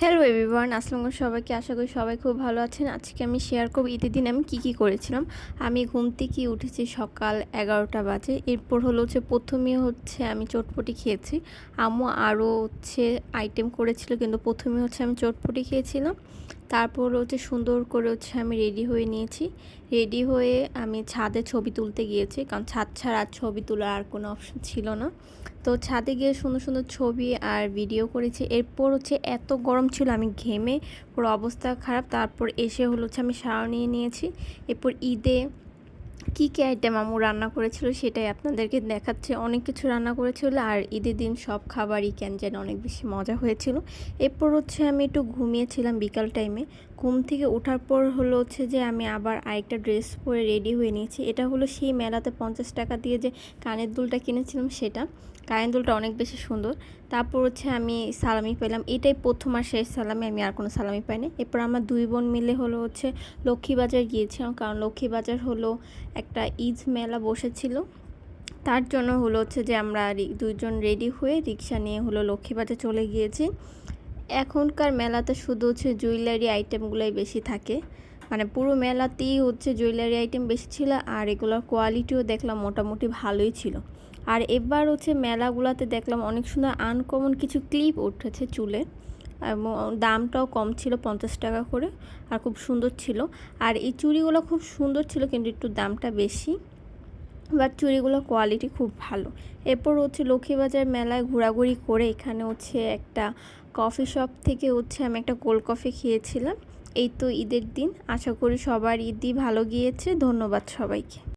Hello everyone, আসসালামু আলাইকুম সবাইকে। আশা করি সবাই খুব ভালো আছেন। আজকে আমি শেয়ার করব ঈদের দিন আমি কী করেছিলাম। আমি ঘুম থেকে উঠেছি সকাল 11টা বাজে। এরপর প্রথমে আমি চটপটি খেয়েছি। আম্মু আরও আইটেম করেছিল, কিন্তু প্রথমে আমি চটপটি খেয়েছিলাম। তারপর সুন্দর করে আমি রেডি হয়ে নিয়েছি। রেডি হয়ে আমি ছাদে ছবি তুলতে গিয়েছি, কারণ ছাদ ছাড়া আর ছবি তোলার আর কোনো অপশন ছিল না। তো ছাদে গিয়ে সুন্দর সুন্দর ছবি আর ভিডিও করেছি। এরপর এত গরম ছিল, আমি ঘেমে পুরো অবস্থা খারাপ। তারপর এসে আমি শাওয়ার নিয়ে নিয়েছি। এরপর ঈদে কী আইটেম আম্মু রান্না করেছিল সেটাই আপনাদেরকে দেখাচ্ছে। অনেক কিছু রান্না করেছিল, আর ঈদের দিন সব খাবারই কেন যেন অনেক বেশি মজা হয়েছিল। এরপর আমি একটু ঘুমিয়েছিলাম বিকাল টাইমে। ঘুম থেকে ওঠার পর যে আমি আবার আরেকটা ড্রেস পরে রেডি হয়ে নিয়েছি। এটা সেই মেলাতে 50 টাকা দিয়ে যে কানের দুলটা কিনেছিলাম সেটা। কানের দুলটা অনেক বেশি সুন্দর। তারপর আমি সালামি পেলাম, এটাই প্রথম আর শেষ সালামি, আমি আর কোনো সালামি পাইনি। এরপর আমার দুই বোন মিলে লক্ষ্মীবাজার গিয়েছিলাম, কারণ লক্ষ্মীবাজার একটা ঈদ মেলা বসেছিল। তার জন্য যে আমরা দুইজন রেডি হয়ে রিক্সা নিয়ে লক্ষ্মীবাজার চলে গিয়েছি। এখনকার মেলাতে শুধু জুয়েলারি আইটেমগুলোই বেশি থাকে, মানে পুরো মেলাতেই জুয়েলারি আইটেম বেশি ছিল, আর এগুলোর কোয়ালিটিও দেখলাম মোটামুটি ভালোই ছিল। আর এবার মেলাগুলোতে দেখলাম অনেক সুন্দর আনকমন কিছু ক্লিপ উঠেছে চুলে, এবং দামটাও কম ছিল, 50 টাকা করে, আর খুব সুন্দর ছিল। আর এই চুড়িগুলো খুব সুন্দর ছিল, কিন্তু একটু দামটা বেশি, বাট চুড়িগুলোর কোয়ালিটি খুব ভালো। এরপর লক্ষ্মীবাজার মেলায় ঘোরাঘুরি করে এখানে একটা কফি শপ থেকে আমি একটা কোল্ড কফি খেয়েছিলাম। এই তো ঈদের দিন, আশা করি সবার ঈদই ভালো গিয়েছে। ধন্যবাদ সবাইকে।